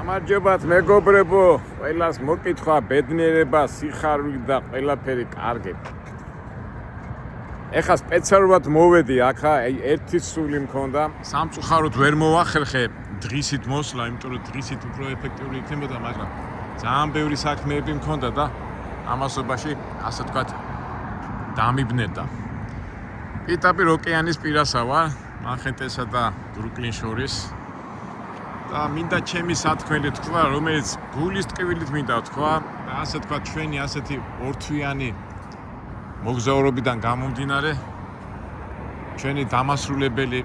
გამარჯობათ მეგობრებო, ყველას მოკითხვა, ბედნიერება, სიხარული და ყველაფერი კარგები. ეხლა სპეციალურად მოვედი აქა, ერთი სული მქონდა. სამწუხაროდ ვერ მოვახერხე დღისით მოსვლა, იმიტომ რომ დღისით უფრო ეფექტური იქნებოდა, მაგრამ ძალიან ბევრი საქმეები მქონდა და ამასობაში, ასე ვთქვათ, დამიბნედა. პირდაპირ ოკეანის პირასა ვარ, მანჰეტენსა და ბრუკლინს შორის. და მინდა ჩემი სათქმელი თქვა, რომელიც გულის ტკივილით მინდა თქვა, ასე თქვა ჩვენი ასეთი ორთვიანი მოგზაურობიდან გამომდინარე, ჩვენი დამასრულებელი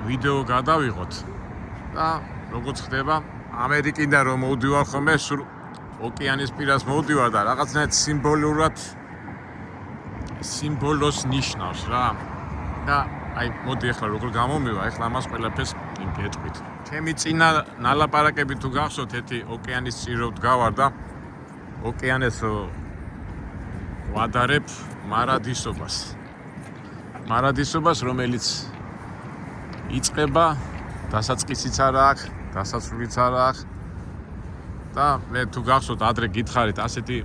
ვიდეო გადავიღოთ და როგორც ხდება, ამერიკიდან რომ მოვდივარ ხოლმე, სულ ოკეანის პირას მოვდივარ და რაღაცნაირად სიმბოლოს ნიშნავს რა. და აი მოდი ახლა როგორ გამომივა, ახლა ამას ყველაფერს გეტყვით. ჩემი წინა ნალაპარაკები თუ გახსოვთ, ერთი ოკეანის წირო ვდგავარ და ოკეანეს ვადარებ მარადისობას, რომელიც იწყება, დასაწყისიც არა აქვს, დასასრულიც არა აქვს. და მე თუ გახსოვთ, ადრე გითხარით, ასეთი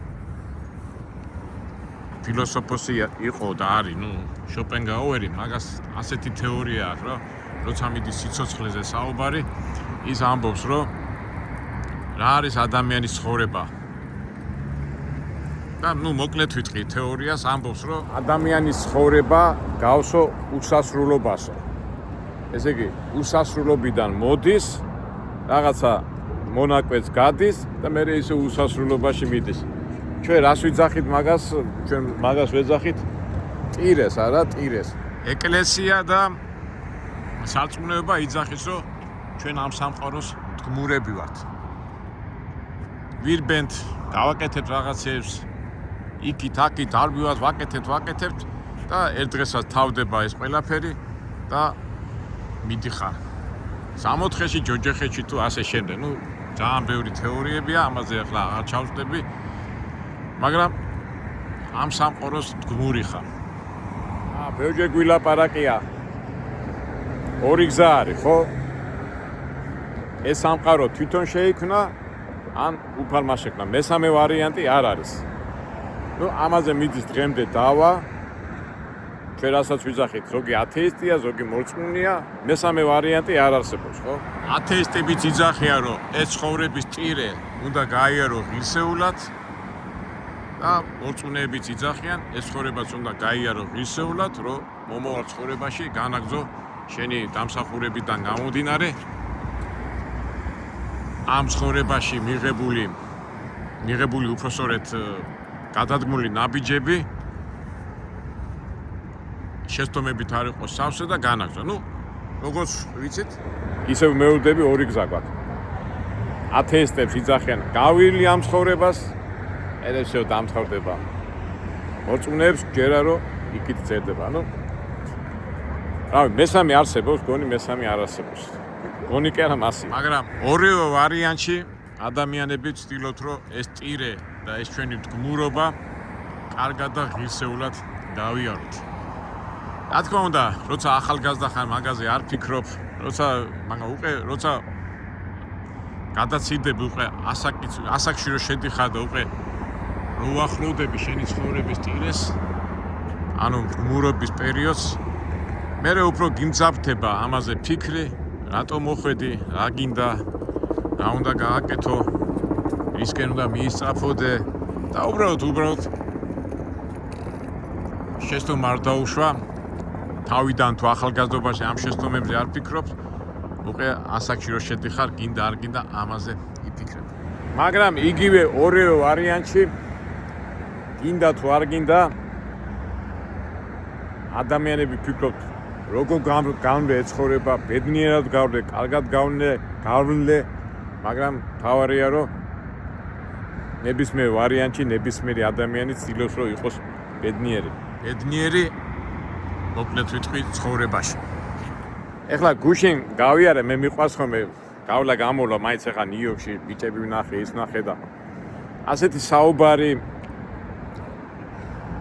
ფილოსოფოსი იყო და არის, შოპენგაუერი, მაგას ასეთი თეორია აქვს, რომ როცა მიდის სიცოცხლეზე საუბარი, ის ამბობს, რომ რა არის ადამიანის ცხოვრება. და მოკლედ ვიტყვი თეორიას, ამბობს, რომ ადამიანის ცხოვრება გავსო უსასრულობასო. ესე იგი, უსასრულობიდან მოდის, რაღაცა მონაკვეთს გადის და მე ისე უსასრულობაში მიდის. ჩვენ რას ვიძახით მაგას? ჩვენ მაგას ვეძახით ტირეს, არა, ტირეს. ეკლესია და სარწმუნოება იძახის, რომ ჩვენ ამ სამყაროს მდგმურები ვართ. ვირბენთ, გავაკეთებთ რაღაცებს, იქით-აქით არ ვივართ, ვაკეთებთ და ერთ დღესაც თავდება ეს ყველაფერი და მიდიხარ. 64-ში, ჯოჯოხეთში თუ ასე შემდეგ. ძალიან ბევრი თეორიებია, ამაზე ახლა აღარ ჩავწდები. მაგრამ ამ სამყაროს მდგმური ხარ. ბევრჯერ გვილაპარაკია. ორი გზა არის, ხო? ეს სამყარო თვითონ შეიქმნა, ან უფალმა შექმნა. მესამე ვარიანტი არ არის. ამაზე მიდის დღემდე დავა. ჩვენ რასაც ვიძახით, ზოგი ათეისტია, ზოგი მორწმუნეა, მესამე ვარიანტი არ არსებობს, ხო? ათეისტებიც იძახიან, რომ ეს ცხოვრების ტირე უნდა გაიარო ღირსეულად. და მორწმუნეებიც იძახიან, ეს ცხოვრებაც უნდა გაიარო ღირსეულად, რომ მომავალ ცხოვრებაში განაგრძო შენი დამსახურებიდან გამომდინარე ამ ცხოვრებაში მიღებული უпроსორეთ გადადგმული ნაბიჯები შეცდომებით არ იყოს სავსე და განაგრძო. როგორც ვიცით, ისევ მეუბნები ორი გზა გვაქვს. ათეისტებს იძახიან, გავილი ამ ცხოვრებას, ერესო დამთავრდება. მორწმუნეებს ჯერა რომ იქით წერდება, რავი, მესამე არსებობს, გონი მესამე არ არსებობს. გონი კი არა მასი. მაგრამ ორივე ვარიანტში ადამიანები ცდილობთ, რომ ეს ტირე და ეს ჩვენი მდგმურობა კარგად და ღირსეულად გავიაროთ. რა თქმა უნდა, როცა ახალგაზრდა ხარ, მაგაზე არ ფიქრობ, როცა გადაცილდები უკვე ასაკში რომ შედიხარ და უკვე უახლოვდები შენი ცხოვრების ტირეს, ანუ მდგმურობის პერიოდს, მერე უფრო გიმძაფრდება ამაზე ფიქრი, რატომ მოხვედი, რა გინდა, რა უნდა გააკეთო, ისკენ უნდა მიისწრაფოდე და უბრალოდ შეცდომა არ დაუშვა. თავიდან თუ ახალგაზრდობაში ამ შეცდომებზე არ ფიქრობ, უკვე ასაკში რომ შედიხარ, გინდა არ გინდა, ამაზე იფიქრებ. მაგრამ იგივე ორივე ვარიანტში გინდა თუ არ გინდა, ადამიანები ფიქრობთ, როგორ გავნე ეცხოვრება, ბედნიერად გავნე, კარგად გავნე, მაგრამ თავარია, რომ ნებისმიერ ვარიანტში ნებისმიერი ადამიანი ცდილობს, რომ იყოს ბედნიერი, მოკლედ ვიტყვი ცხოვრებაში. ეხლა გუშინ გავიარე, მე მიყვარს ხოლმე გავლა-გამოვლა, მაინც ახლა ნიუ-იორკში ბიჭები ვნახე, ის ვნახე და ასეთი საუბარი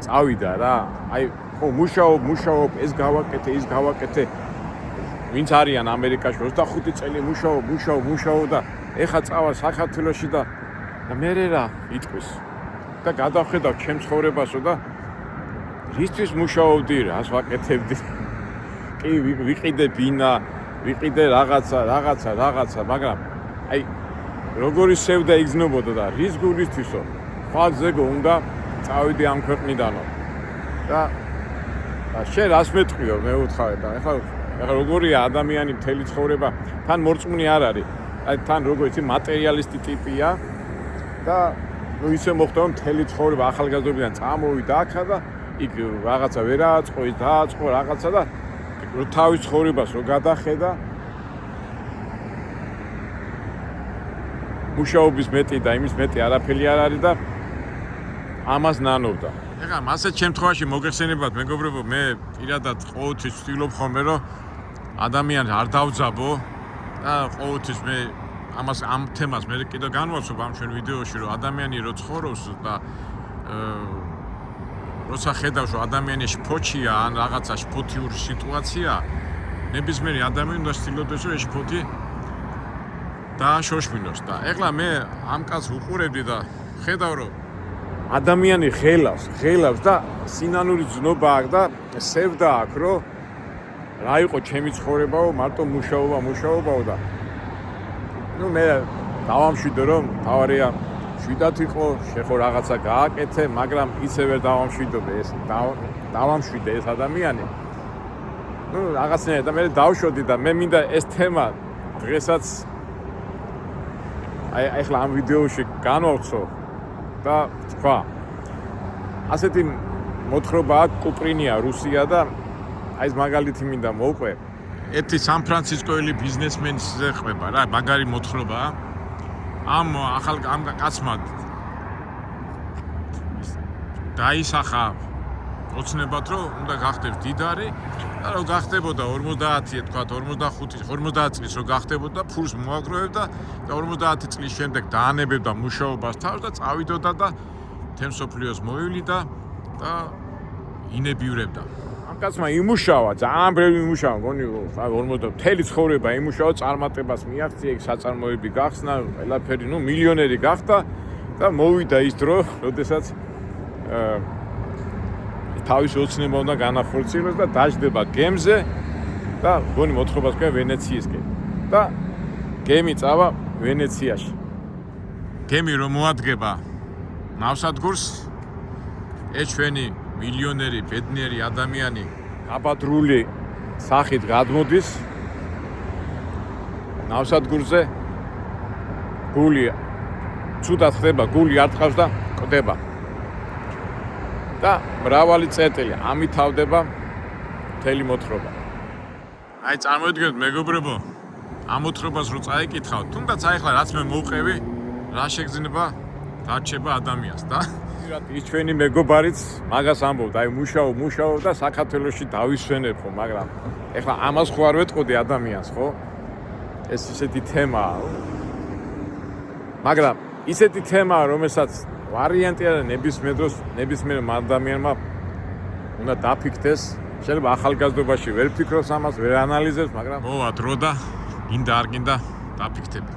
წავიდა რა. აი, ხო, მუშაობ, ეს გავაკეთე. ვინც არიან ამერიკაში 25 წელი მუშაობ და ეხა წავა საქართველოში და მე რა იტყვის და გადავხედავ ჩემ ცხოვრებასო და რისთვის მუშაობდი, რას ვაკეთებდი. კი ვიყიდე ბინა, ვიყიდე რაღაცა, მაგრამ აი როგორი სევდა იგზნობოდა და რის გულისთვისო ხვალზეგო უნდა წავიდი ამ ქვეყნიდანო და შენ რას მეტყვიო მე უთხარი და ეხლა როგორია ადამიანი მთელი ცხოვრება თან მორწმუნე არ არის აი თან როგორ იცი მატერიალისტი ტიპია და ნუ ისე მოხდა რომ მთელი ცხოვრება ახალგაზრდობიდან წამოვიდა აქა და იქ რაღაცა ვერ აწყო ის დააწყო რაღაცა და თავის ცხოვრებას რო გადახედა მუშაობის მეტი და იმის მეტი არაფერი არ არის და ამას ნანობდა. ეხლა მასეთ შემთხვევაში მოგეხსენებათ მეგობრებო, მე პირადად ყოველთვის ვცდილობ ხოლმე რომ ადამიანს არ დავძაბო და ყოველთვის მე ამ თემას მე კიდევ განვაცობ ამ ჩვენ ვიდეოში რომ ადამიანი რო ცხოვრობს და როცა ხედავს რომ ადამიანი შფოთია ან რაღაცა შფოთიური სიტუაცია ნებისმიერი ადამიანი უნდა ცდილობდეს რომ ეს შფოთი დააშოშმინოს და ეხლა მე ამ კაცს უყურებდი და ხედავ რომ ადამიანი ღელავს და სინანური ძნობა აქვს და სევდა აქვს რომ რა იყო ჩემი ცხოვრებაო მარტო მუშაობაო და ნუ მე დავამშვიდე რომ თავარია შვიდათ იყო შეხო რაღაცა გააკეთე მაგრამ ისე ვერ დავამშვიდობ ეს დავამშვიდე ეს ადამიანი ნუ რაღაცნაირად და მე დავშოდი და მე მინდა ეს თემა დღესაც აი ახლა ამ ვიდეოში განვავრცო და თქვა ასეთი მოთხრობა აქვს კუპრინია რუსია და აი ეს მაგალითი მინდა მოვყვე ერთი სან-ფრანცისკოელი ბიზნესმენის ეხება რა მაგარი მოთხრობა ამ კაცმა დაისახა ოცნებად რომ უნდა გახდებს დიდარი და რომ გახდებოდა 50 თქვა 50 წლის რომ გახდებოდა ფულს მოაგროვებდა და 50 წლის შემდეგ დაანებებდა მუშაობას თავს და წავიდოდა და თემსოფლიოს მოივლიდა და ინებიურებდა. ამ კაცმა იმუშავა, ძალიან ბევრი იმუშავა, გონი 50 მთელი ცხოვრება იმუშავა, წარმატებას მიაღწია, იქ საწარმოები გახსნა, ყველაფერი, ნუ მილიონერი გახდა და მოვიდა ის დრო, როდესაც თავის ოცნება უნდა განახორციელოს და დაждდება გემზე და გონი მოთხრობას ქვია ვენეციისკენ და გემი წავა ვენეციაში. გემი რომ მოადგება ნავსადგურს ეს ჩვენი მილიონერი, ბედნიერი ადამიანი აბადრული სახით გადმოდის ნავსადგურზე გული ცუდად ხდება, გული არ ტყავს და კვდება. და მრავალი წეტილი ამითავდება მთელი მოთხრობა. აი წარმოიდგინეთ მეგობრებო, ამ მოთხრობას რო წაიკითხავთ, თუნდაც ახლა რაც მე მოვყევი, რა შეგრძნება დარჩება ადამიანს და ის ჩვენი მეგობარიც მაგას ამბობდა, აი მუშაობ და საქართველოში დავისვენებ ხო, მაგრამ ეხლა ამას ხო არ ვეტყოდი ადამიანს, ხო? ეს ისეთი თემაა. მაგრამ ისეთი თემაა, რომელსაც ვარიანტი არა ნებისმიერ დროს ნებისმიერ ადამიანმა უნდა დაფიქრდეს. შეიძლება ახალგაზრდობაში ვერ ფიქრობს ამას, ვერ ანალიზებს, მაგრამ მოვა დრო და გინდა არ გინდა დაფიქრდები.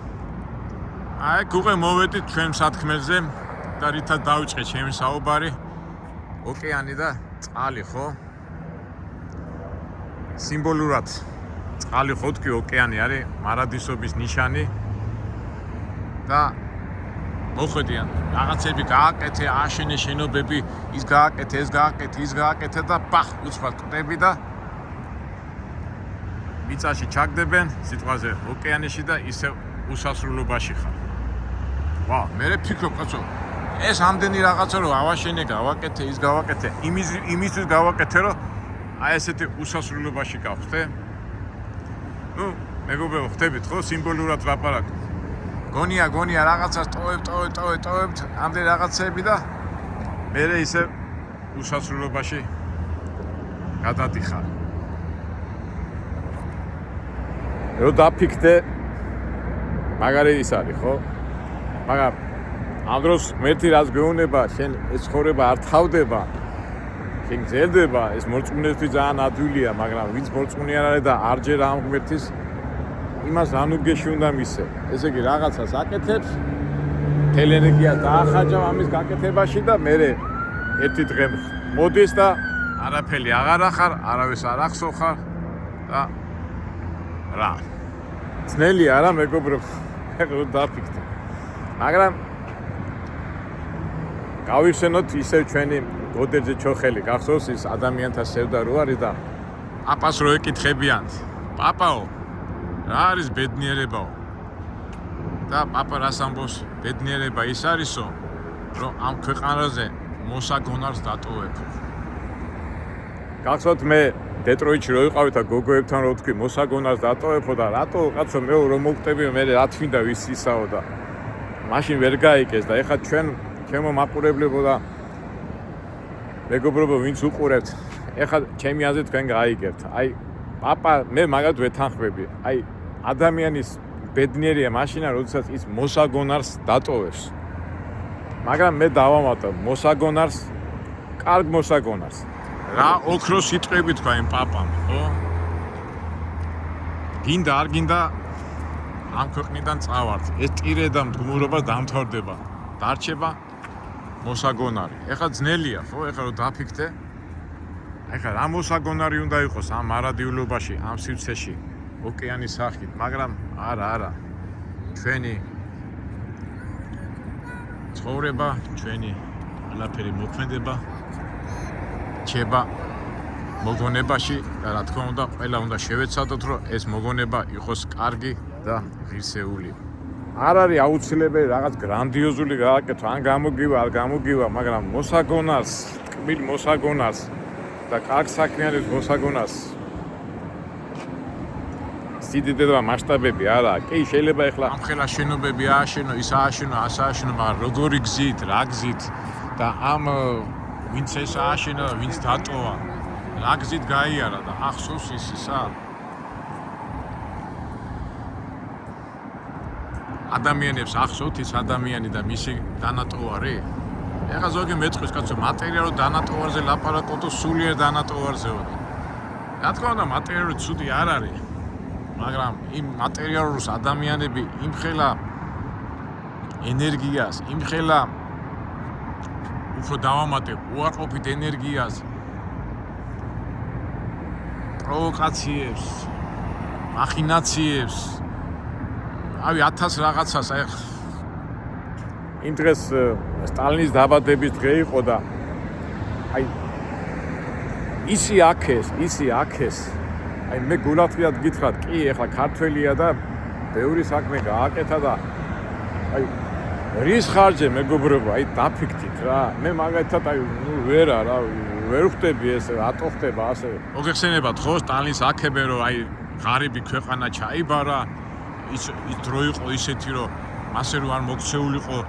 აი უკვე მოვედით ჩვენ სათქმელზე და რითაც დავიწყე ჩემი საუბარი ოკეანი და წყალი ხო? სიმბოლურად წყალი ხო თქვი ოკეანი არის მარადისობის ნიშანი და მოხვედიან რაღაცები გააკეთე, აშენე შენობები, ის გააკეთე, ეს გააკეთე, ის გააკეთე და ბახ უცბად კვდები და მიწაში ჩაგდებენ სიტყვაზე ოკეანეში და ისე უსასრულობაში ხარ. ვა, მე ვფიქრობ, კაცო, ეს ამდენი რაღაცა რომ ავაშენე, გავაკეთე, ის გავაკეთე, იმისთვის გავაკეთე, რომ აი ესეთი უსასრულობაში გავხდე. ნუ, მეგობრებო, ხვდებით ხო, სიმბოლურად ლაპარაკობ. გონია რაღაცას ტოვებ, ამდენი რაღაცები და მე ისე უსასრულობაში გადადიხარ. რო დაფიქრდე, მაგარი ის არის, ხო? მაგრამ ამ დროს მერტი რაც გეუბნება, შენ ეს ცხოვრება არ თავდება. შენ გძელდება, ეს მორწმუნეთვის ძალიან ადვილია, მაგრამ ვინც მორწმუნე არ არის და არ ჯერა ამ ღმერთის, იმას რანუგეში უნდა მისცე. ესე იგი რაღაცას აკეთებს, მთელი ენერგია დაახარჯავ ამის გაკეთებაში და მე ერთი დღე მოდის და არაფერი აღარ ახარ, არავის არ ახსოვხარ და რა. ძნელი არა მეგობრებო, ეხლა დაფიქრდი. მაგრამ გავიხსენოთ ისევ ჩვენი გოდერძე ჩოხელი, გახსოვს ის ადამიანთა სევდა რო არის და პაპას რო ეკითხებიან, პაპაო, რა არის ბედნიერებაო? და პაპა რას ამბობს, ბედნიერება ის არისო, რომ ამ ქვეყანაზე მოსაგონარს დატოვებ. გახსოვთ მე დეტროიტში რო ვიყავით და გოგოებთან რო ვთქვი მოსაგონარს დატოვებო და რატო კაცო მე რომ მოვკვდები მე რა თქინდა ვის ისაო და მაშინ ვერ გაიგეს და ეხლა ჩვენ ჩემო მაყურებლებო და მეგობრებო ვინც უყურებთ ეხლა ჩემი აზრით თქვენ გაიგებთ აი პაპა მე მაგათ ვეთანხმები აი ადამიანის ბედნიერია მაშინა როდესაც ის მოსაგონარს დატოვებს მაგრამ მე დავამატებ მოსაგონარს კარგ მოსაგონარს რა ოქროს სიტყვები თქვა იმ პაპამ ხო გინდა არ გინდა ამ ქვეყნიდან წავართ ეს ტირე და მდგომარეობა დამთავრდება დარჩება მოსაგონარი ეხლა ძნელია ხო ეხლა რომ დაფიქრდე ეხლა რა მოსაგონარი უნდა იყოს ამ არადიულობაში ამ სივრცეში ოკეანის სახით მაგრამ არა ჩვენი ცხოვრება ჩვენი ყველაფერი მოქმედება ჩება მოგონებაში და რა თქმა უნდა ყველა უნდა შევეცადოთ რომ ეს მოგონება იყოს კარგი და ღირსეული არ არის აუცილებელი რაღაც გრანდიოზული გააკეთო ან გამოგივა არ გამოგივა მაგრამ მოსაგონარს ტკბილ მოსაგონარს და კარგ საქმიანებს მოსაგონარს სიდიდედა მასშტაბები არა კი შეიძლება ეხლა ამ ხელა შენობები ააშენო ის ააშენო ასე ააშენო მაგრამ როგორი გზით რა გზით და ამ ვინც ეს ააშენა და ვინც დატოვა რა გზით გაიარა და ახსოვს ისა ადამიანებს ახსოვთ ის ადამიანი და მისი დანატოვარი ეხლა ზოგი მეტყვის კაცო მატერიალურ დანატოვარზე ლაპარაკობ სულიერ დანატოვარზეო რა თქმა უნდა მატერიალური ცუდი არ არის მაგრამ იმ მატერიალურს ადამიანები იმხელა ენერგიას იმხელა უფრო დავამატებ უარყოფით ენერგიას პროვოკაციებს მახინაციებს ავი 1000 რაღაცას აი იმ დღეს სტალინის დაბადების დღე იყო და აი ისი აქეს აი მე გულათრიად გითხრათ კი ეხლა ქართველია და ბევრი საქმე გააკეთა და აი რის ხარჯზე მეგობრებო აი დაფიქრდით რა მე მაგათად აი ვერ ხვდები ეს რატო ხდება ასე მოგეხსენებათ ხო სტალინის აქებენ რომ აი ღარიბი ქვეყანა ჩაიბარა ის დრო იყო ისეთი რომ მასე რო არ მოქცეულიყო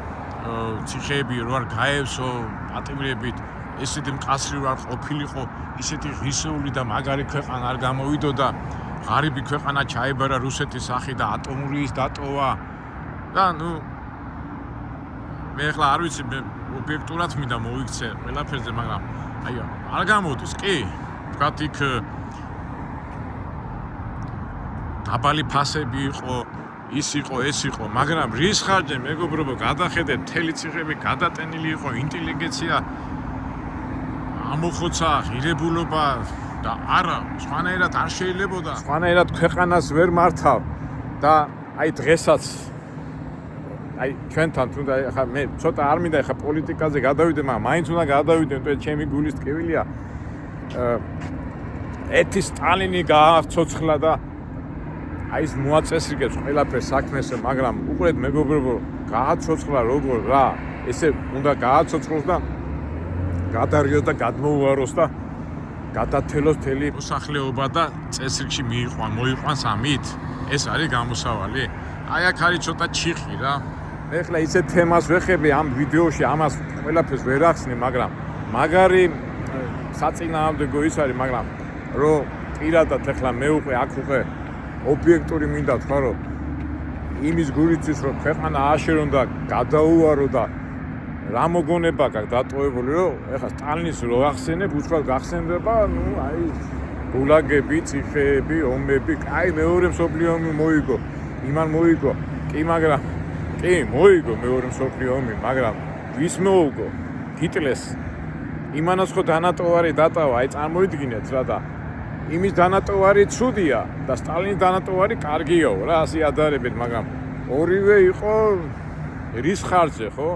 ციხეები რო არ გაევსო პატიმრებით ესეთი მკაცრი რო არ ყოფილიყო ისეთი ღირსეული და მაგარი ქვეყანა არ გამოვიდო და ღარიბი ქვეყანა ჩაიბარა რუსეთის სახით და ატომური ის დატოვა და ნუ მე ახლა არ ვიცი მე ობიექტურად მინდა მოიქცე ყველაფერზე მაგრამ აი არ გამოდის კი ვთქვათ იქ დაბალი ფასები იყო ის იყო ეს იყო მაგრამ რის ხარჯზე მეგობრებო გადახედეთ მთელი ციხეები გადატენილი იყო ინტელიგენცია ამოხოცა ღირებულობა და არა სხვანაირად არ შეიძლებოდა სხვანაირად ქვეყანას ვერ მართავ და აი დღესაც აი ჩვენთან თუნდა ახლა მე ცოტა არ მინდა ახლა პოლიტიკაზე გადავიდე მაგრამ მაინც უნდა გადავიდე თუ ჩემი გულის ტკივილია ეთი სტალინი გააცოცხლა და აი ეს მოაწესრიგებს ყველაფერს საქმეს მაგრამ უყურეთ მეგობრებო გააცოცხლა როგორ რა ესე უნდა გააცოცხლოს და გადარიოს და გადმოუაროს და გადათელოს მთელი მოსახლეობა და წესრიგში მოიყვანს ამით ეს არის გამოსავალი აი აქ არის ცოტა ჩიხი რა მე ახლა ისეთ თემას ვეხები ამ ვიდეოში ამას ყველაფერს ვერ ახსნი მაგრამ მაგარი საწინააღმდეგო ის არის მაგრამ რომ პირადად ახლა მე უკვე აქ უკვე ობიექტური მინდა თქვა რომ იმის გულიცის რომ ქვეყანა ააშენონ და გადაუარო და რა მოგონება გაქვს დატოვებული რომ ეხლა სტალინის რო ახსენებ უცბად გახსენდება ნუ აი გულაგები, ციხეები, ომები, აი მეორე მსოფლიო ომი მოიგო. იმან მოიგო. კი, მაგრამ კი, მოიგო მეორე მსოფლიო ომი, მაგრამ ვის მოუგო? ჰიტლერს. იმანაც ხო დანატოვარი დატავა, აი წარმოიდგინეთ რა და იმის დანატოვარი ცუდია და სტალინის დანატოვარი კარგიაო რა, ასე ადარებენ, მაგრამ ორივე იყო რის ხარჯზე, ხო?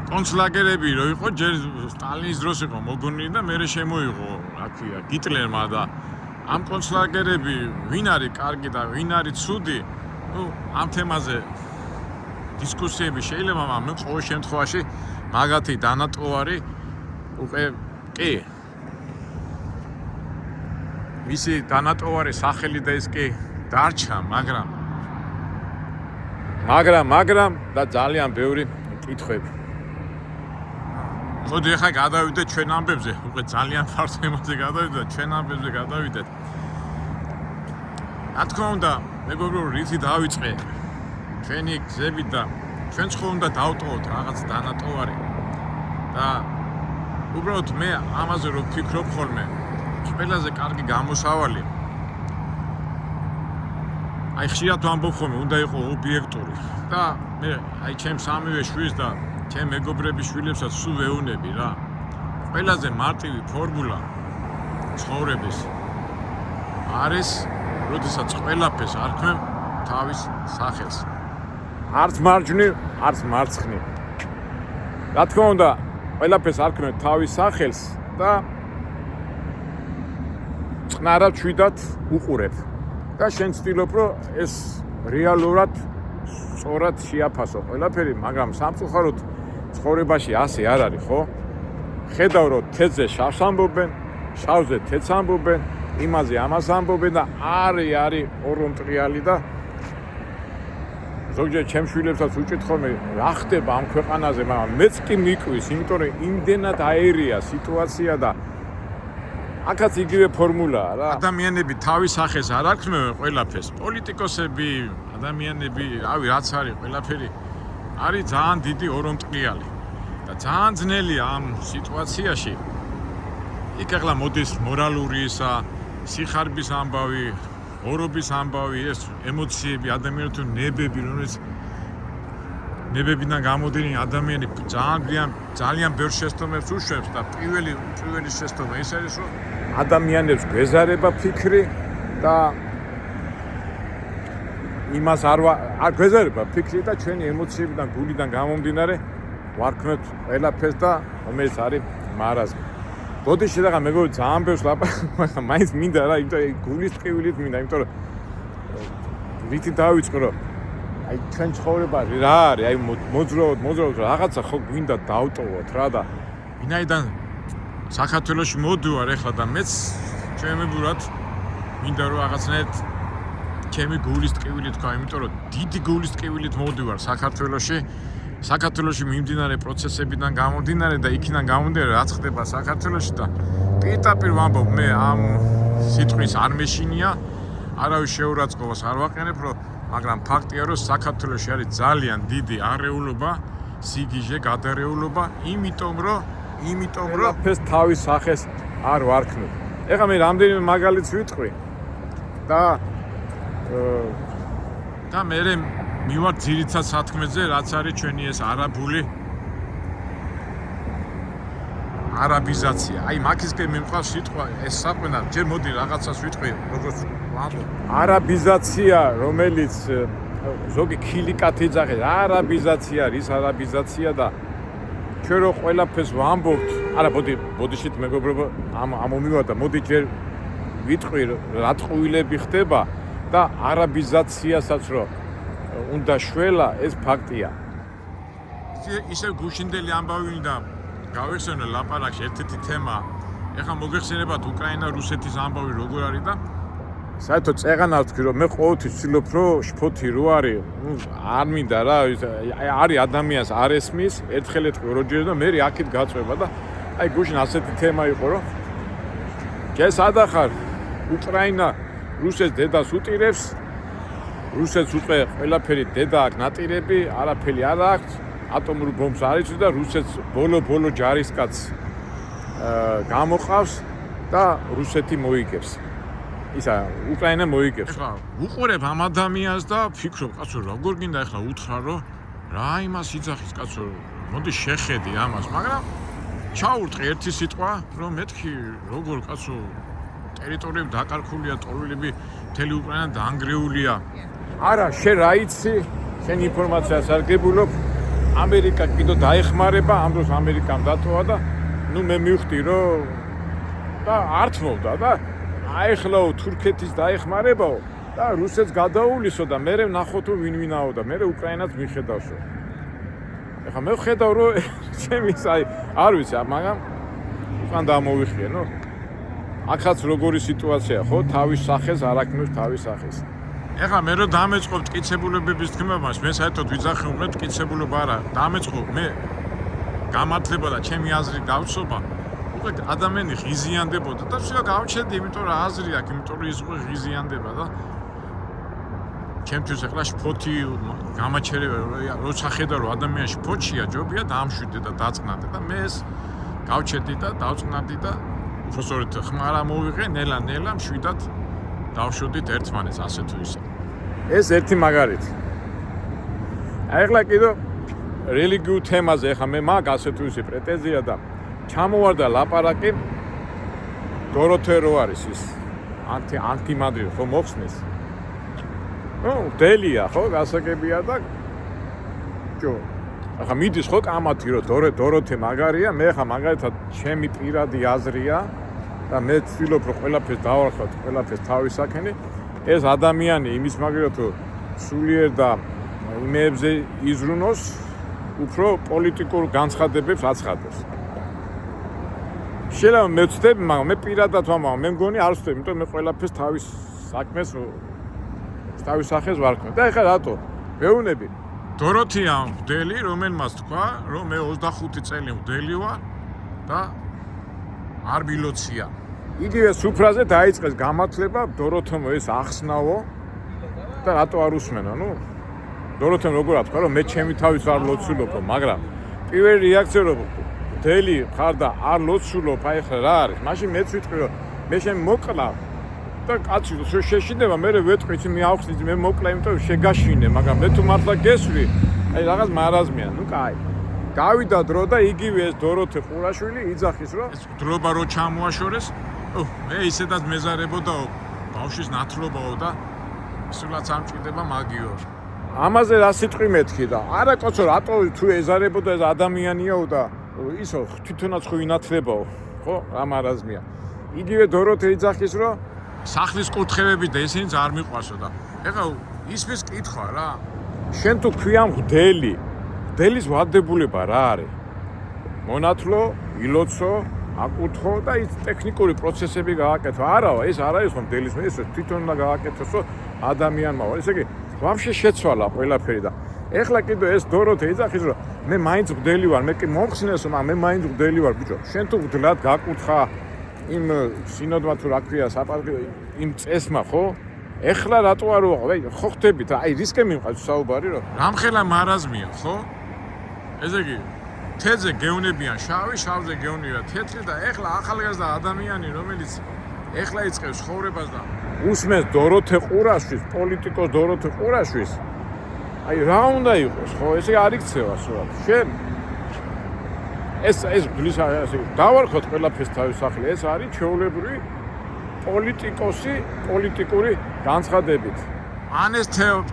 კონცლაგერები რო იყო, ჯერ სტალინის დროს იყო მოგონილი და მერე შემოიღო, რა ქვია, ჰიტლერმა და ამ კონცლაგერები ვინ არის კარგი და ვინ არის ცუდი, ნუ ამ თემაზე დისკუსიები შეიძლება, მაგრამ ყოველ შემთხვევაში მაგათი დანატოვარი კი მისი დანატოვარი სახელი და ის კი დარჩა, მაგრამ და ძალიან ბევრი კითხვები. ხოდი ახლა გადავიდეთ ჩვენ ამბებზე, უკვე ძალიან ფართო თემაზე გადავიდეთ, ჩვენ ამბებზე გადავიდეთ. რა თქმა უნდა, მეგობრო, რითი დავიწყე ჩვენი გზები და ჩვენც ხო უნდა დავტოვოთ რაღაც დანატოვარი და უბრალოდ მე ამაზე რო ვფიქრობ ხოლმე, ყველაზე კარგი გამოსავალი აი ხშირად ვამბობ ხოლმე, უნდა იყო ობიექტური და მე აი ჩემ სამივე შვილს და ჩემ მეგობრების შვილებსაც სულ ვეუბნები რა. ყველაზე მარტივი ფორმულა ცხოვრების არის, როდესაც ყველაფერს არქმევ თავის სახელს. არც მარჯვნივ, არც მარცხნივ. რა თქმა უნდა, ყველაფერს არქმევ თავის სახელს და წყნარად ჩვიდად უყურებ. და შენ ცდილობ, რომ ეს რეალურად სწორად შეაფასო ყველაფერი, მაგრამ სამწუხაროდ ცხოვრებაში ასე არ არის, ხო? ხედავ, რომ თეთრზე შავს ამბობენ, შავზე თეთრს ამბობენ, იმაზე ამას ამბობენ და არის ორომტრიალი და ზოგჯერ ჩემ შვილებსაც უჭით ხოლმე, რა ხდება ამ ქვეყანაზე, მაგრამ მეც კი მიკვის, იმიტომ რომ იმდენად აერია სიტუაცია და აქაც იგივე ფორმულაა რა. ადამიანები თავის სახეს არ არქმევენ ყველაფერს. პოლიტიკოსები, ადამიანები, რავი, რაც არის, ყველაფერი არის ძალიან დიდი ორომტრიალი. და ძალიან ძნელია ამ სიტუაციაში. იქ ახლა მოდის მორალური ისა, სიხარბის ამბავი, ღორობის ამბავი, ეს ემოციები, ადამიანთა ნებები, რომელიც ნებებიდან გამოდენი ადამიანი ძალიან ბევრ შეცდომებს უშვებს და პირველი შეცდომა ის არის, რომ ადამიანებს გვეზარება ფიქრი და იმას არ გვეზარება ფიქრი და ჩვენი ემოციებიდან, გულიდან გამომდინარე ვარქმევთ ყველაფერს და რომელიც არის მარაზმი. ბოდიში და მეგობრებო, ძალიან ბევრს მაგრამ მაინც მინდა რა, იმიტომ გულის ტყივილით მინდა, იმიტომ რომ რითი დავიწყო, რომ აი ჩვენ ცხოვრება რა არის, აი მოძრაობთ რაღაცა ხო გვინდა დავტოვოთ რა და ვინაიდან საქართველოში მოდივარ ახლა და მეც ჩემებურად მინდა რომ რაღაცნაირად ჩემი გულის ტყივილი თქვა, იმიტომ რომ დიდი გულის ტყივილით მოდივარ საქართველოში მიმდინარე პროცესებიდან გამომდინარე და იქიდან გამომდინარე რაც ხდება საქართველოში და პირდაპირ ვამბობ, მე ამ სიტყვის არ მეშინია, არავის შეურაცხყოფას არ ვაყენებ, მაგრამ ფაქტია, რომ საქართველოში არის ძალიან დიდი არეულობა, სიგიჟე, გადარეულობა, იმიტომ რომ ფეს თავის სახეს არ ვარქმევ. ეხლა მე რამდენიმე მაგალითს ვიტყვი და მე მივარ ძირითად სათქმეზე, რაც არის ჩვენი ეს არაბიზაცია. აი მაგისკენ მიმყავს სიტყვა, ეს საყვენა, ჯერ მოდი რაღაცას ვიტყვი, როგორც ვამბობ. არაბიზაცია, რომელიც ზოგი ქილიკათი ძახის, არაბიზაცია, რის არაბიზაცია და ჩვენ რო ყველაფერს ვამბობთ, არა, ბოდიშით მეგობრებო, ამომივარდა, მოდი ჯერ ვიტყვი, რა ტყუილები ხდება და არაბიზაციასაც რო უნდა შველა, ეს ფაქტია. ისევ გუშინდელი ამბავი უნდა გავიხსენო ლაპარაკში ერთ-ერთი თემა. ეხლა მოგეხსენებათ უკრაინა-რუსეთის ამბავი როგორ არის და საერთოდ წეღანავს თქვი, რომ მე ყოველთვის ვცდილობ, რომ შფოთი რო არის, არ მინდა რა, არის ადამიანს არ ესმის, ერთხელ ეთქვი ორჯერ და მე აქეთ გაწვება და აი გუშინ ასეთი თემა იყო, რომ ჯეს ადახარ უკრაინა რუსეთს დედას უტირებს, რუსეთს უწე ყველაფერი დედა აქვს ნატირები, არაფერი არ აქვს, ატომურ ბომბს არ იცვლის და რუსეთს ბოლო ჯარისკაც გამოყავს და რუსეთი მოიგებს. ისა უკრაინა მოიგებს. ეხლა უყურებ ამ ადამიანს და ფიქრობ, კაცო, როგორ გინდა ეხლა უთხრა, რომ რა იმას იძახის, კაცო, მოდი შეხედი ამას, მაგრამ ჩაურტყი ერთი სიტყვა, რომ მეთქი როგორ კაცო ტერიტორიები დაკარგულია, ტოლები მთელი უკრაინა დაანგრეულია. არა, შენ რა იცი? შენ ინფორმაციას არ გებულობ. ამერიკა კიდო დაეხმარება, ამ დროს ამერიკამ დატოვა და ნუ მე მივხვდი, რომ და ართმოვდა და აეხლაო თურქეთის დაეხმარებაო და რუსეთს გადაულისო და მე ვნახოთ რომ ვინ-ვინაო და მე უკრაინას მიხედავსო. ეხლა მე ვხედავ რომ ჩემის არ ვიცი, მაგრამ უკან დამოვიხიე, ნუ. აქაც როგორი სიტუაცია, ხო? თავის სახეს არ აქმნებს თავის სახეს. ეხლა მე რომ დამეწყობ მტკიცებულებების თქმებას, მე საერთოდ ვიძახი უკვე მტკიცებულობა არა, დამეწყობ მე გამართლება და ჩემი აზრი გავცობა. უკვე ადამიანი ღიზიანდებოდა და შეიძლება გავჩერდი, იმიტომ რომ აზრი აქვს, იმიტომ რომ ის უკვე ღიზიანდება და ჩემთვის ეხლა შფოთი გამაჩერება, როცა ხედავ რომ ადამიანში ფოთშია, ჯობია დაამშვიდე და დაწყნადე და მე ეს გავჩერდი და დავწყნადი და უბრალოდ ხმარა მოვიღე, ნელა მშვიდად დავშვიდით ერთმანეთს ასე თუ ისე. ეს ერთი მაგალითი. ახლა კიდო რელიგიურ თემაზე ახლა მე მაგ ასე თუ ისე პრეტენზია და ჩამოვარდა ლაპარაკი დოროთე რო არის ის ანტიმადრიდ ხო მოხსნეს. ნუ დელია ხო გასაგებია და ჯო ახლა მიდის ხო კამათი რომ დოროთე მაგარია, მე ახლა მაგალითად ჩემი პირადი აზრია და მე ვცდილობ რომ ყველაფერს დავარხოთ, ყველაფერს თავისაკენი. ეს ადამიანი იმის მაგალითად რომ სულიერ და იმებზე იზრუნოს, უფრო პოლიტიკურ განცხადებებს აცხადებს. შეიძლება მე ვცდები, მაგრამ მე პირადად ვამაყობ, მე მგონი არ ვცდები, იმიტომ მე ყველაფერს თავის საქმეს თავის სახეს ვარქმევ. და ეხლა რატო? ვეუბნები. დოროთია მღვდელი, რომელმაც თქვა, რომ მე 25 წელი მღვდელი ვარ და არ ვილოცია. იგივე სუფრაზე დაიწყეს გამართლება, დოროთემ ეს ახსნაო და რატო არ უსმენო, ნუ? დოროთემ როგორ თქვა, რომ მე ჩემი თავის არ ლოცულობო, მაგრამ პირველი რეაქცია რომ მღვდელი ხარ და არ ლოცულობ, აი ხა რა არის? მაშინ მეც ვიტყვი რომ მე შენ მოკლა და კაცი შეშინება, მე ვეტყვი, იცი მე ავხსნით, მე მოკლა, იმიტომ შეგაშინე, მაგრამ მე თუ მართლა გესვრი, აი რაღაც მარაზმია, ნუ კაი. გავიდა დრო და იგივე ეს დოროთე ყურაშვილი იძახის რომ ეს დროება რო ჩამოაშორეს, მე ისედაც მეზარებოდაო, ბავშვის ნათლობაო და სულაც ამჭირდება მაგიო. ამაზე რა სიტყვი მეთქი და არა კოცო, რატო თუ ეზარებოდა ეს ადამიანიაო და ისო თვითონაც ხო ინათლებაო, ხო? რა მარაზმია. იგივე დოროთე იძახის რომ სახლის კურთხევები და ესენიც არ მიყვარსო და ეხლა ისმის კითხვა რა. შენ თუ ქვია მღვდელი, მღვდელის ვარდებულება რა არის? მონათლო, ილოცო, აკუთხო და ის ტექნიკური პროცესები გააკეთო. არაო, ეს არ არის ხომ მღვდელის, ეს თვითონ უნდა გააკეთოსო ადამიანმა. ესე იგი, ვაფშე შეცვალა ყველაფერი და ეხლა კიდე ეს დოროთე იძახის რომ მე მაინც მღვდელი ვარ, მე კი მომხსნესო, მაგრამ მე მაინც მღვდელი ვარ, ბიჭო. შენ თუ მღვდლად გაკუთხა იმ სინოდმა თუ რა ქვია იმ წესმა ხო? ეხლა რატო არ ვაყო? ხო ხდებით, აი რისკე მიმყავს საუბარი რომ რამხელა მარაზმია, ხო? ესე იგი, თეთრზე გეუნებიან შავი, შავზე გეუნია თეთრი და ეხლა ახალგაზრდა ადამიანი, რომელიც ეხლა იწყებს ცხოვრებას და უსმენს დოროთე ყურაშვილს, პოლიტიკოს დოროთე ყურაშვილს. აი რა უნდა იყოს, ხო? ესე არ იქცევა სწორად. შენ ეს გulis ასე დავარხოთ ყველაფერს თავის სახელი. ეს არის ჩვეულებრივი პოლიტიკოსი პოლიტიკური განცხადებით. ან ეს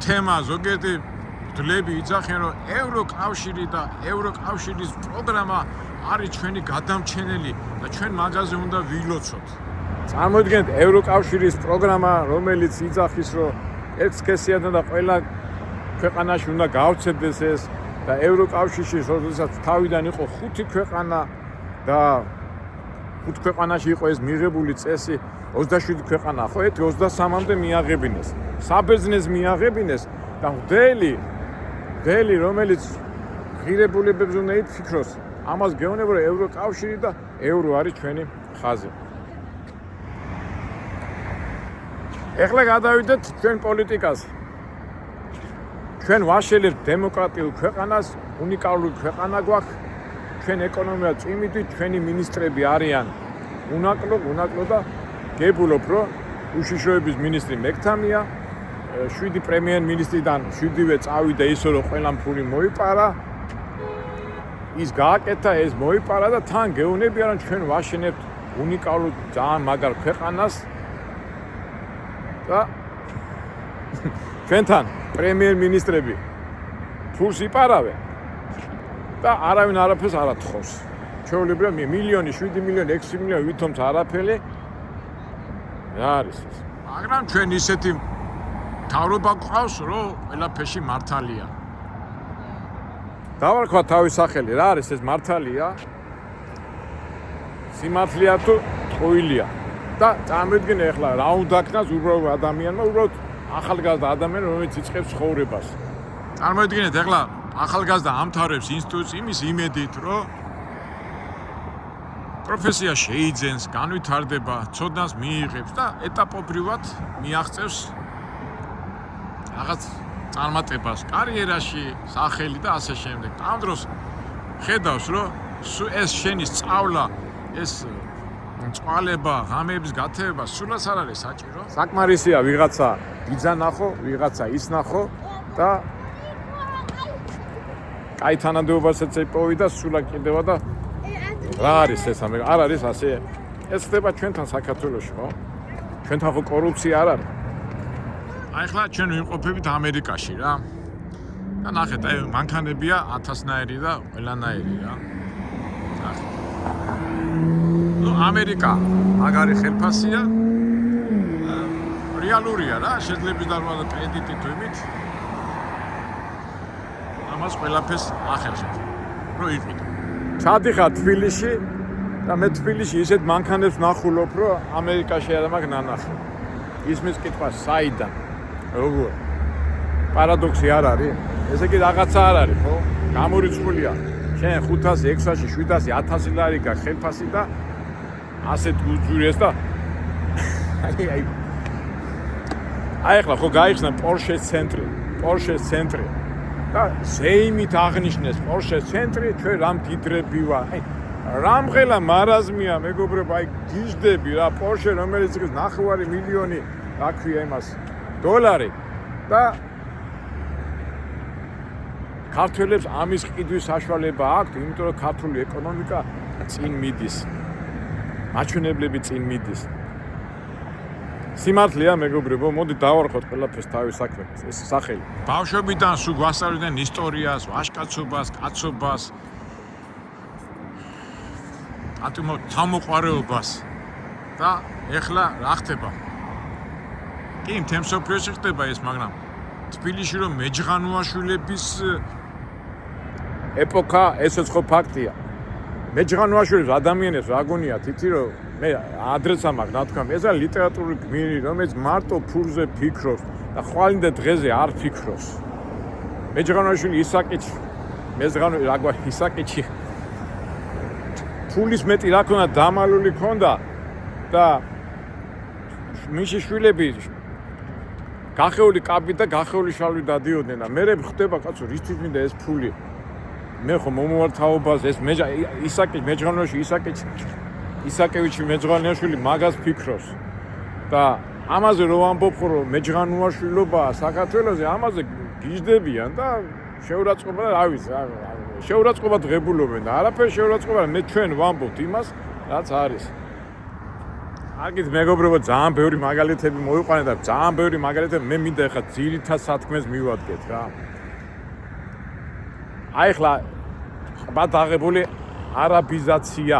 თემა ზოგიერთი მღვდლები იძახიან, რომ ევროკავშირი და ევროკავშირის პროგრამა არის ჩვენი გადამჩენელი და ჩვენ მაგაზე უნდა ვილოცოთ. წარმოიდგინეთ ევროკავშირის პროგრამა, რომელიც იძახის, რომ ექსკესიანდა და ყველა ქვეყანაში უნდა გავრცელდეს ეს და ევროკავშირში როდესაც თავიდან იყო 5 ქვეყანა და 5 ქვეყანაში იყო ეს მიღებული წესი 27 ქვეყანა, ხო, ერთი 23-მდე მიაღებინეს. საბერძნეთს მიაღებინეს და მღვდელი, რომელიც ღირებულებებზე უნდა იფიქროს, ამას გეუბნება, რომ ევროკავშირი და ევრო არის ჩვენი ხაზი. ეხლა გადავიდეთ ჩვენ პოლიტიკაზე. ჩვენ ვაშელებთ დემოკრატიულ ქვეყანას, უნიკალური ქვეყანა გვაქვს. ჩვენ ეკონომია წვიმით, ჩვენი მინისტრები არიან უნაკლო და გებულობ, რომ უშიშროების მინისტრი მეკთამია, 7 პრემიერ-მინისტრიდან 7-ვე წავიდა ისე რომ ყველამ ფული მოიპარა. ის გააკეთა, ეს მოიპარა და თან გეუბნებიან რომ ჩვენ ვაშენებთ უნიკალურ ძალიან მაგარ ქვეყანას და ჩვენთან პრემიერ-მინისტრები ფულს იპარავენ და არავინ არაფერს არ ათხოვს. ჩვეულებრივ მილიონი, 7 მილიონი, 6 მილიონი ვითომც არაფერი რა არის ეს. მაგრამ ჩვენ ისეთი თავრობა გვყავს, რომ ყველაფერში მართალია. დავარქვა თავის სახელი, რა არის ეს მართალია? სიმართლეა თუ ტყუილია? და წამედგინე ახლა რა უნდა ქნას უბრალოდ ადამიანმა, უბრალოდ ახალგაზრდა ადამიანი, რომელიც იწყებს ცხოვრებას. წარმოიდგინეთ, ახლა ახალგაზრდა ამთავრებს ინსტიტუტს იმის იმედით, რომ პროფესია შეიძენს, განვითარდება, ცოდნას მიიღებს და ეტაპობრივად მიაღწევს რაღაც წარმატებას კარიერაში, სახელი და ასე შემდეგ. ამ დროს ხედავს, რომ ეს შენი სწავლა, ეს წვალება, ღამეების გათევება სულაც არ არის საჭირო. საკმარისია ვიღაცა ბიძა ნახო, ვიღაცა ის ნახო და კაი თანამდებობასაც ეპოვი და სულაც კიდევა და რა არის ეს ამე? არ არის ასე. ეს ხდება ჩვენთან საქართველოში, ხო? ჩვენთან ხო კორუფცია არ არის? აი ხლა ჩვენ ვიმყოფებით ამერიკაში რა. და ნახეთ, აი მანქანებია 1000-ნაირი და ყველანაირი რა. ნახეთ. ნუ ამერიკა მაგარი ხელფასია. რეალურია რა, შეძლებს დარვა და კრედიტი თუ იმით. ამას ყველაფერს ახერხებს. რო იყიდო. ჩადიხარ თბილისში და მე თბილისში ისეთ მანქანებს ნახულობ, რომ ამერიკაში არ მაქვს ნანახი. ისმის კითხვა საიდან? როგორ? პარადოქსი არ არის? ესე იგი რაღაცა არ არის, ხო? გამორიცხულია. შენ 500, 600, 700, 1000 ლარი გაქვს ხელფასი და ასეთ უძურეს და აი ახლა ხო გაიხსნა პორშეს ცენტრი და ზეიმით აღნიშნეს პორშეს ცენტრი, ჩვენ რამ დიდრები ვარ. აი რამღელა მარაზმია, მეგობრებო, აი გიждები რა, პორშე რომელიც ის 9 მილიონი აქვია იმას დოლარი და ქართველებს ამის ყიდვის საშუალება აქვთ, იმიტომ რომ ქართული ეკონომიკა წინ მიდის. მაჩვენებლები წინ მიდის. სიმართლეა, მეგობრებო, მოდი დავარქოთ ყველაფერს თავის საქმეს, ეს სახელი. ბავშვობიდან სულ გვასწავლდნენ ისტორიას, ვაჟკაცობას, კაცობას, თამოყვარეობას და ეხლა რა ხდება? კი, მთელ მსოფლიოში ხდება ეს, მაგრამ თბილისში რომ მეჯღანუაშვილების ეპოქა, ესეც ხო ფაქტია. მეჯღანუაშვილის ადამიანებს რა გონია თითი რომ მე ადრესა მაქვს რა თქვა, ეს არის ლიტერატურული გმირი, რომელიც მარტო ფულზე ფიქრობს და ხვალინდა დღეზე არ ფიქრობს. მეჯღანუაშვილი ისაკიჩი, ისაკიჩი ფულის მეტი რა ქონდა, დამალული ქონდა და მისი შვილები გახეული კაბი და გახეული შალვი დადიოდნენ და მე ხდება კაცო, რისთვის მინდა ეს ფული? მე ხო მომოვართავობას ეს ისაკიჩი მეჯღანუაშვილი ისაკევიჩი მეჯღანუაშვილი მაგას ფიქრობს და ამაზე რო ამბობ რომ მეჯღანუაშვილობა საქართველოზე ამაზე გიждდებიან და შეურაცხყოფა და რა ვიცი შეურაცხყოფა დღებულობენ და არაფერი შეურაცხყოფა მე ჩვენ ვამბობთ იმას რაც არის. აგით მეგობრებო, ძალიან ბევრი მაგალითები მოიყვანეთ და ძალიან ბევრი მაგალითები მე მინდა ახლა ძირითად სათქმეს მივადგეთ რა. აი ხლა ბადაღებული არაბიზაცია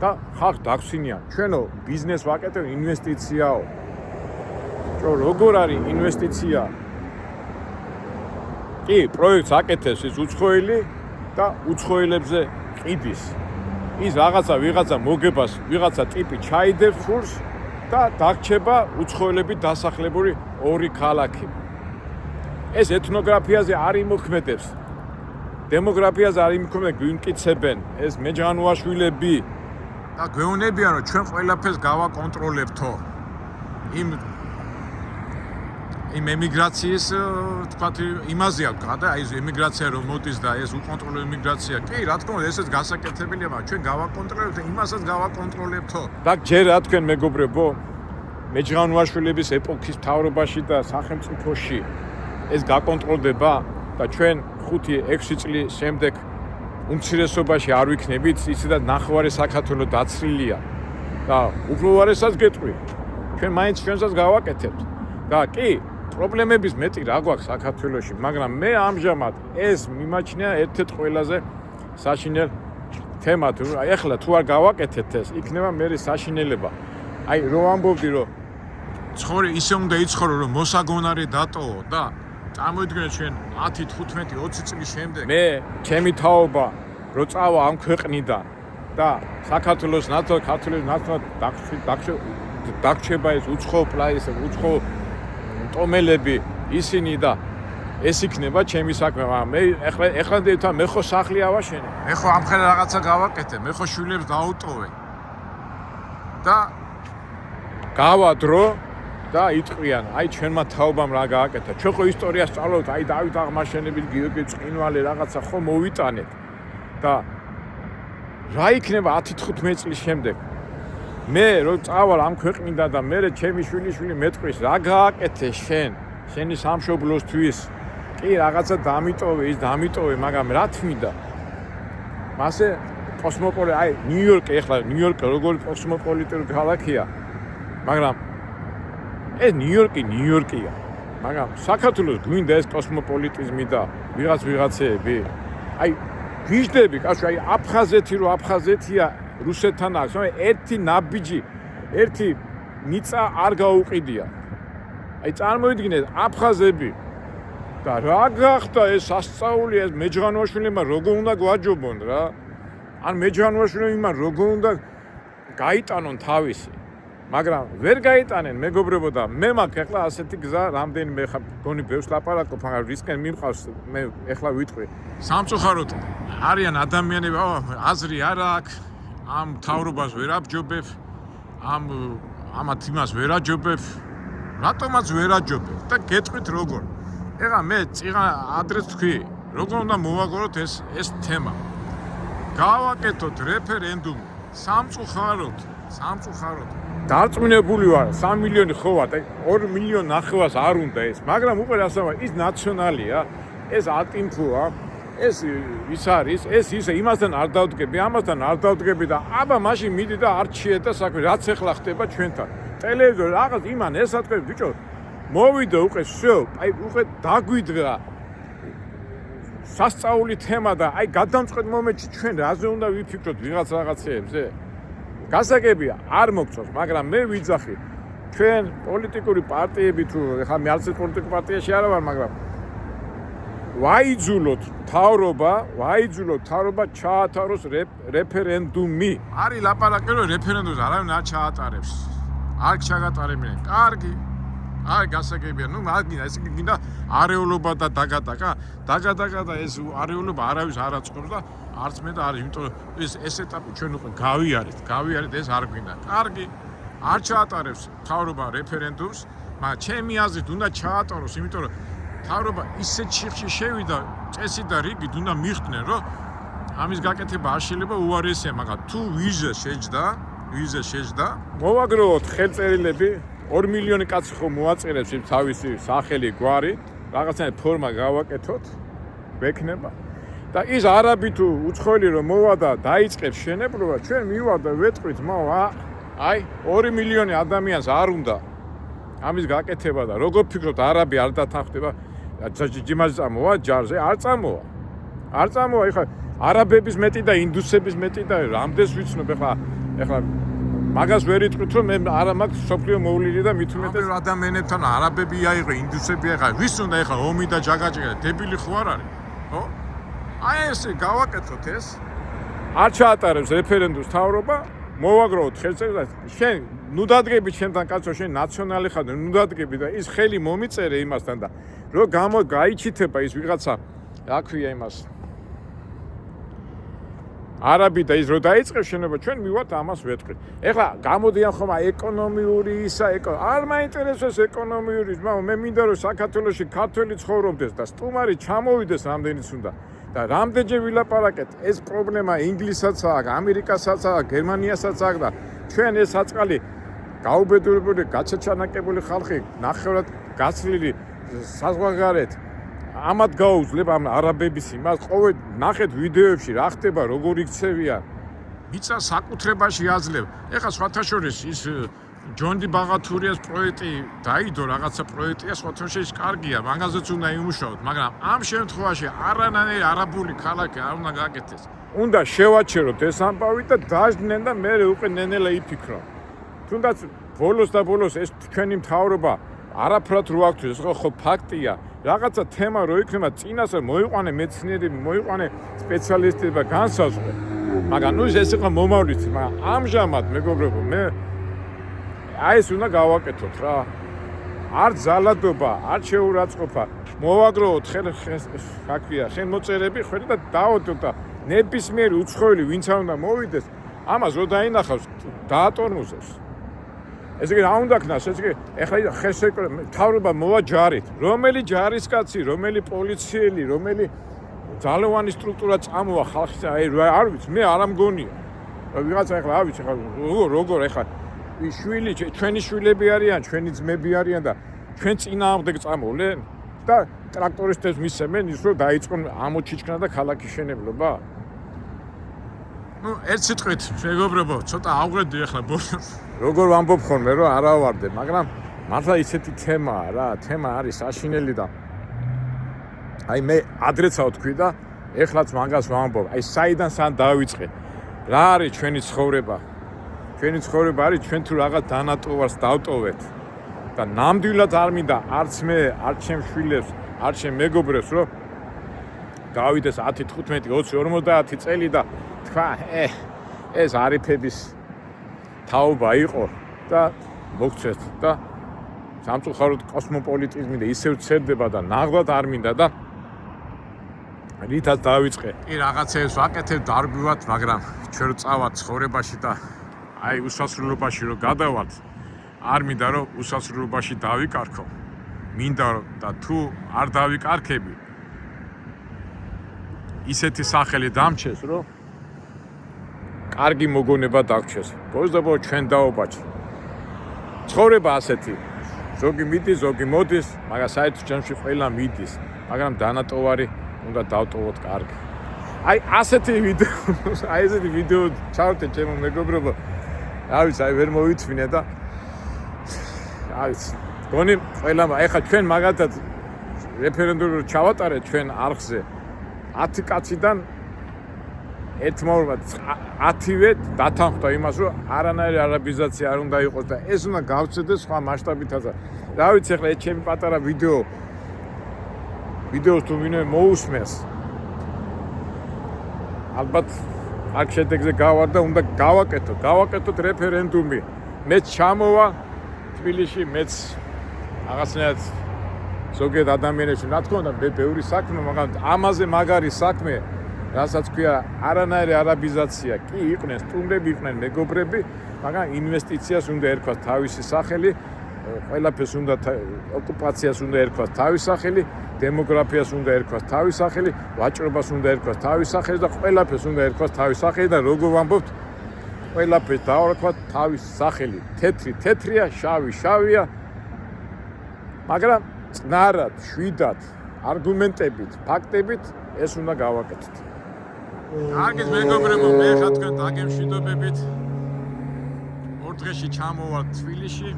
და ხალხ დაგვსინიან. ჩვენო ბიზნეს ვაკეთებ, ინვესტიციაო. როგორ არის ინვესტიცია? კი, პროექტს აკეთებს ის უცხოელი და უცხოელებზე ყიდის. ის ვიღაცა მოგებას, ვიღაცა ტიპი ჩაიდებს ფულს და დაგრჩება უცხოელებით დასახლებული ორი ქალაქი. ეს ეთნოგრაფიაზე არ იმოქმედებს. დემოგრაფიაზე არ იმოქმედებს, გვიმკიცებენ ეს მეჯღანუაშვილები და გვეუბნებიან რომ ჩვენ ყველაფერს გავაკონტროლებთო. იმ იმ ემიგრაციის თქვათ იმაზე აქვს გადა, აი ეს ემიგრაცია რომ მოდის და ეს უკონტროლო ემიგრაცია. კი, რა თქმა უნდა, ესეც გასაკეთებელია, მაგრამ ჩვენ გავაკონტროლებთ და იმასაც გავაკონტროლებთო. და ჯერ რა თქვენ მეგობრებო, მეჯღანვაშვილების ეპოქის მთავრობაში და სახელმწიფოში ეს გაკონტროლდება და ჩვენ 5-6 წლის შემდეგ უმცირესობაში არ ვიქნებით, ისედაც ნახევარი საქართველოს დაცლილია და უბრალოდასაც გეტყვი. ჩვენ მაინც ჩვენსაც გავაკეთებთ. და კი, პრობლემების მეტი რა გვაქვს საქართველოში, მაგრამ მე ამჟამად ეს მიმაჩნია ერთ-ერთ ყველაზე საშინელ თემად. აი ახლა თუ არ გავაკეთეთ ეს, იქნება მე საშინელება. აი რო ამბობდი რომ ცხოვრე ისე უნდა იცხოვრო რომ მოსაგონარი დატოვო და წარმოიდგინეთ ჩვენ 10, 15, 20 წლის შემდეგ მე ჩემი თაობა რო წავა ამ ქვეყნიდან და საქართველოს ნაცვლად ქართლის ნაცვლად დაგრჩება ეს უცხო პლაის, უცხო ტომელები ისინი და ეს იქნება ჩემი საქმე. მე ეხლა დეთან მე ხო სახლი ავაშენე. მე ხო ამ ხელა რაღაცა გავაკეთე, მე ხო შვილებს დაუტოვე. და გავადრო და იტყვიან, აი ჩვენმა თაობამ რა გააკეთა. ჩვენ ხო ისტორიას სწავლობთ, აი დავით აღმაშენებელი, გიორგი წყინვალე რაღაცა ხო მოვიტანეთ. და რა იქნება 10-15 წლის შემდეგ? მე რო წავალ ამ ქვეყნიდან და მე ჩემი შვილი მეტყვის, რა გააკეთე შენი სამშობლოსთვის? კი, რაღაცა დამიტოვე, ის დამიტოვე, მაგრამ რა თმინდა? მასე კოსმოპოლიტი, აი ნიუ-იორკი, ეხლა ნიუ-იორკი როგორი კოსმოპოლიტური ქალაქია, მაგრამ ეს ნიუ-იორკია, მაგრამ საქართველოს გვინდა ეს კოსმოპოლიტიზმი და ვიღაცეები. აი გიждები, კაცო, აი აფხაზეთი რო აფხაზეთია რუსეთთან აქვს, მაგრამ ერთი ნაბიჯი, ერთი მიწა არ გაუყიდია. აი წარმოიდგინეთ, აფხაზები და რა გახდა ეს სასწაული, ეს მეჯღანვაშვილებმა როგორ უნდა გვაჯობონ რა? ან მეჯღანვაშვილებმა როგორ უნდა გაიტანონ თავისი? მაგრამ ვერ გაიტანენ მეგობრებო და მე მაქვს ახლა ასეთი გზა, რამდენიმე ხა გონი ბევრს ლაპარაკობ, მაგრამ რისკენ მიმყავს მე ახლა ვიტყვი. სამწუხაროდ არიან ადამიანები, აზრი არ აქვს, ამ თავრობას ვერ აბჯობებ, ამათ იმას ვერ აჯობებ, რატომაც ვერ აჯობებ და გეტყვით როგორ. ეხლა მე წიღა ადრეს თქვი, როგორ უნდა მოვაგოროთ ეს თემა. გავაკეთოთ რეფერენდუმი, სამწუხაროდ. დარწმუნებული ვარ, 3 მილიონი ხო ვარ, 2 მილიონი ნახევარს არ უნდა ეს, მაგრამ უკვე რასამა ის ნაციონალია, ეს ატიმფოა, ეს ის არის, ეს ისე იმასთან არ დავდგები, ამასთან არ დავდგები და აბა მაშინ მიდი და არჩიე და საქმე, რაც ახლა ხდება ჩვენთან. ტელევიზორი რაღაც იმან ესა თქვენ ბიჭო, მოვიდა უკვე всё, აი უკვე დაგვიდგა სასწაული თემა და აი გადამწყვეტ მომენტში ჩვენ რაზე უნდა ვიფიქროთ ვიღაც რაღაცეებზე. გასაგებია, არ მოგწონს, მაგრამ მე ვიძახი, ჩვენ პოლიტიკური პარტიები თუ ეხლა მე არც პოლიტიკურ პარტიაში არ ვარ, მაგრამ ვაიძულოთ თავრობა ჩაატაროს რეფერენდუმი. არის ლაპარაკი რომ რეფერენდუმს არავინ არ ჩაატარებს. არ ჩაატარებენ. კარგი. აი გასაგებია, მაგინა ეს გინდა არეულობა და დაგადაკა და ეს არეულობა არავის არ აწყობს და არც მე და არის, იმიტომ ეს ეტაპი ჩვენ უკვე გავიარეთ, ეს არ გვინდა. კარგი, არ ჩაატარებს თავრობა რეფერენდუმს, მაგრამ ჩემი აზრით უნდა ჩაატაროს, იმიტომ რომ თავრობა ისეთ შიხში შევიდა, წესი და რიგით უნდა მიხვდნენ, რომ ამის გაკეთება არ შეიძლება უარესია, მაგრამ თუ ვიზა შეჯდა, მოვაგროვოთ ხელწერილები, 2 მილიონი კაცი ხო მოაწერებს იმ თავისი სახელი, გვარი, რაღაცნაირად ფორმა გავაკეთოთ, ვექნება. და ის არაბი თუ უცხოელი რომ მოვა და დაიწყებს შენებლობა, ჩვენ მივა და ვეტყვით, აი 2 მილიონი ადამიანს არ უნდა ამის გაკეთება და როგორ ფიქრობთ არაბი არ დათანხმდება ჯიმაძე წამოვა ჯარზე? არ წამოვა, ეხლა არაბების მეტი და ინდუსების მეტი და რამდენს ვიცნობ ეხლა მაგას ვერ იტყვით რომ მე არა მაქვს სოფლიო მოვლილი და მით უმეტეს ადამიანებთან არაბები აიღო, ინდუსები აიღო, ვის უნდა ეხლა ომი და ჯაგაჭირა, დებილი ხო არ არის? ხო? აი ესე გავაკეთოთ ეს. არ ჩაატარებს რეფერენდუმს თავრობა, მოვაგროვოთ ხელწერილს. შენ ნუ დადგები ჩემთან კაცო, შენ ნაციონალი ხარ, ნუ დადგები და ის ხელი მომიწერე იმასთან და რო გაიჩითება ის ვიღაცა, რა ქვია იმას. არაბი და ის რო დაიწყებს შენობა ჩვენ მივართ ამას ვეთქვით. ეხლა გამოდიან ხომ ეკონომიური ისა არ მაინტერესებს ეკონომიური მე მინდა რომ საქართველოში ქართველი ცხოვრობდეს და სტუმარი ჩამოვიდეს რამდენიც უნდა და რამდენჯერ ვილაპარაკეთ ეს პრობლემა ინგლისაცაა, ამერიკასაცაა, გერმანიასაც აქვს და ჩვენ ეს საწყალი გაუბედურებული, გაცეჩანაკებული ხალხი ნახევრად გაცლილი საზღვარგარეთ ამათ გაუძლებ ამ არაბების იმას ყოველ ნახეთ ვიდეოებში რა ხდება როგორ იქცევიან მიწა საკუთრებაში აძლევ ეხლა სხვათაშორის ის ჯონდი ბაღათურიას პროექტი დაიდო რაღაცა პროექტია სხვათაშორის კარგია მაგაზეც უნდა იმუშაოთ მაგრამ ამ შემთხვევაში არანაირი არაბული ქალაქი არ უნდა გაკეთდეს უნდა შევაჩეროთ ეს ამბავი და დაждდნენ და მე უკვე ნენელა იფიქრო თუნდაც ბოლოს და ბოლოს ეს თქვენი მთავრობა არაფრად რო აქვს ეს ხო ფაქტია რაღაცა თემა რო იქნება წინასწარ მოიყვანე მეცნიერები მოიყვანე სპეციალისტები და განსაზღვრე მაგრამ ნუ ეს იყო მომავლით მაგრამ ამჟამად მეგობრებო მე აი ეს უნდა გავაკეთოთ რა არ ძალადობა არ შეურაცხყოფა მოვაგროვოთ ხელმოწერები ხელი და დაოდოთ და ნებისმიერი უცხოელი ვინც არ უნდა მოვიდეს ამას რო დაინახავს დაატორმუზებს ესე იგი რა უნდა ქნას ესე იგი ეხლა მთავრობა მოვა ჯარით რომელი ჯარისკაცი რომელი პოლიციელი რომელი ძალოვანი სტრუქტურა წამოვა ხალხს აი არ ვიცი მე არ ამგონია ვიღაცა ეხლა არ ვიცი როგორ ეხლა შვილი ჩვენი შვილები არიან ჩვენი ძმები არიან და ჩვენ წინააღმდეგ წამოვლენ და ტრაქტორისტებს მისცემენ ის რომ დაიწყონ ამოჩიჩქნა და ქალაქის შენებლობა ნუ ერთ სიტყვით მეგობრებო ცოტა ავღრედი ეხლა ბოლოს როგორ ვამბობ ხოლმე რომ არ ავარდე მაგრამ მართლა ისეთი თემაა რა თემა არის საშინელი და აი მე ადრეცაო თქვი და ეხლაც მაგას ვამბობ აი საიდან სან დავიწყე რა არის ჩვენი ცხოვრება არის ჩვენ თუ რაღაც დანატოვარს დავტოვეთ და ნამდვილად არ მინდა არც მე არც ჩემ შვილებს არც ჩემ მეგობრებს რომ გავიდეს 10 15 20 50 წელი და თქვა ეს არიფების თაობა იყო და მოგცეთ და სამწუხაროდ კოსმოპოლიტიზმი და ისევ ცერდება და ნაღდად არ მინდა და რითაც დავიწყე კი რაღაცებს ვაკეთებ დარგვივად მაგრამ ჩვენ რო წავალთ ცხოვრებაში და აი უსასრულობაში რომ გადავალთ არ მინდა რომ უსასრულობაში დავიკარქო მინდა და თუ არ დავიკარქები ისეთი სახელი დამჩეს რომ კარგი მოგონება დაგჩეს ბოლოს და ბოლოს ჩვენ დაობაჭი ცხოვრება ასეთი ზოგი მიდის ზოგი მოდის მაგრამ საერთო ჯამში ყველა მიდის მაგრამ დანატოვარი უნდა დავტოვოთ კარგი აი ასეთი ვიდეო ჩავთე ჩემო მეგობრებო რა ვიცი აი ვერ მოვიწვინე და რა ვიცი გონი ყველა ეხა ჩვენ მაგათაც რეფერენდუმი ჩავატარეთ ჩვენ არხზე 10 კაციდან ერთმოორმა 10-ვე დათანხმდა იმას რომ არანაირი არაბიზაცია არ უნდა იყოს და ეს უნდა გავცედეს სხვა მასშტაბითაც რა ვიცი ეხლა ეს ჩემი პატარა ვიდეოს თუ ვინმე მოусმეს ალბათ აქ შედეგზე გავარ და უნდა გავაკეთოთ რეფერენდუმი მეც ჩამოვა თბილისში მეც რაღაცნაირად ზოგიერთ ადამიანებში რა თქმა უნდა ბევრი საქმე მაგრამ ამაზე მაგარი საქმე რასაც ქვია არანაირი არაბიზაცია კი იყვნენ სტუმრები იყვნენ მეგობრები მაგრამ ინვესტიციას უნდა ერქვას თავისი სახელი ყველაფერს უნდა ოკუპაციას უნდა ერქვას თავისი სახელი დემოგრაფიას უნდა ერქვას თავისი სახელი ვაჭრობას უნდა ერქვას თავისი სახელი და ყველაფერს უნდა ერქვას თავისი სახელი და როგორ ვამბობთ ყველაფერს დავარქვათ თავისი სახელი თეთრია შავია მაგრამ წნარად შვიდად არგუმენტებით ფაქტებით ეს უნდა გავაკეთოთ კარგი მეგობრებო მე ხა თქვენ დაგემშვიდობებით ორ დღეში ჩამოვართ თბილისში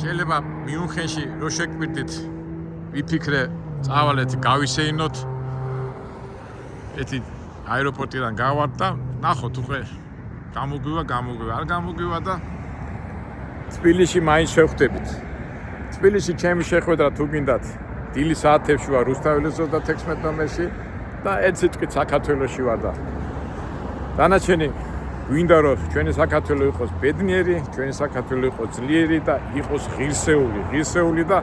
შეიძლება მიუნხენში რო შეკვირდით ვიფიქრე წავალეთ გავისეინოთ ეთი აეროპორტიდან გავართ და ნახოთ უკვე გამოგვივა არ გამოგვივა და თბილისში მაინც შევხვდებით თბილისში ჩემი შეხვედრა თუ გინდათ დილის საათებში ვარ რუსთაველის 36 ნომერში და ერთ სიტყვით საქართველოში ვარ და დანარჩენი გვინდა რომ ჩვენი საქართველო იყოს ბედნიერი, ჩვენი საქართველო იყოს ძლიერი და იყოს ღირსეული და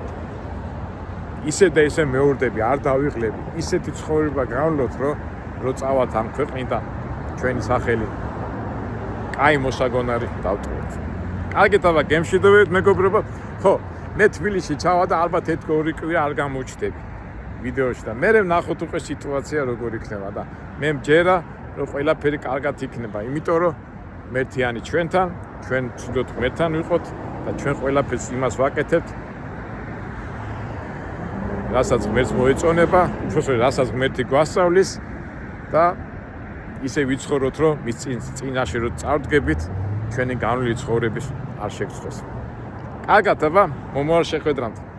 ისე და ისე მეორდები არ დავიღლები. ისეთი ცხოვრება გავნოთ, რომ რომ წავალთ ამ ქვეყნიდან ჩვენი სახელი კაი მოსაგონარი დავტოვოთ. კარგით აბა გემშვიდობებით მეგობრებო. ხო, მე თბილისში ჩავა და ალბათ ერთ-ორი კვირა არ გამოჩნდები ვიდეოში და მე ვნახოთ უკვე სიტუაცია როგორ იქნება და მე მჯერა რომ ყველაფერი კარგად იქნება, იმიტომ რომ მერთიანი ჩვენთან, ჩვენ ვცდილობთ ღმერთთან ვიყოთ და ჩვენ ყველაფერს იმას ვაკეთებთ, რასაც ღმერთს მოეწონება, უბრალოდ რასაც ღმერთი გვასწავლის და ისე ვიცხოვროთ, რომ მის წინაშე რომ წავდგებით, ჩვენი განვლილი ცხოვრების არ შეგცვლას. კარგად, აბა, მომავალ შეხვედრამდე.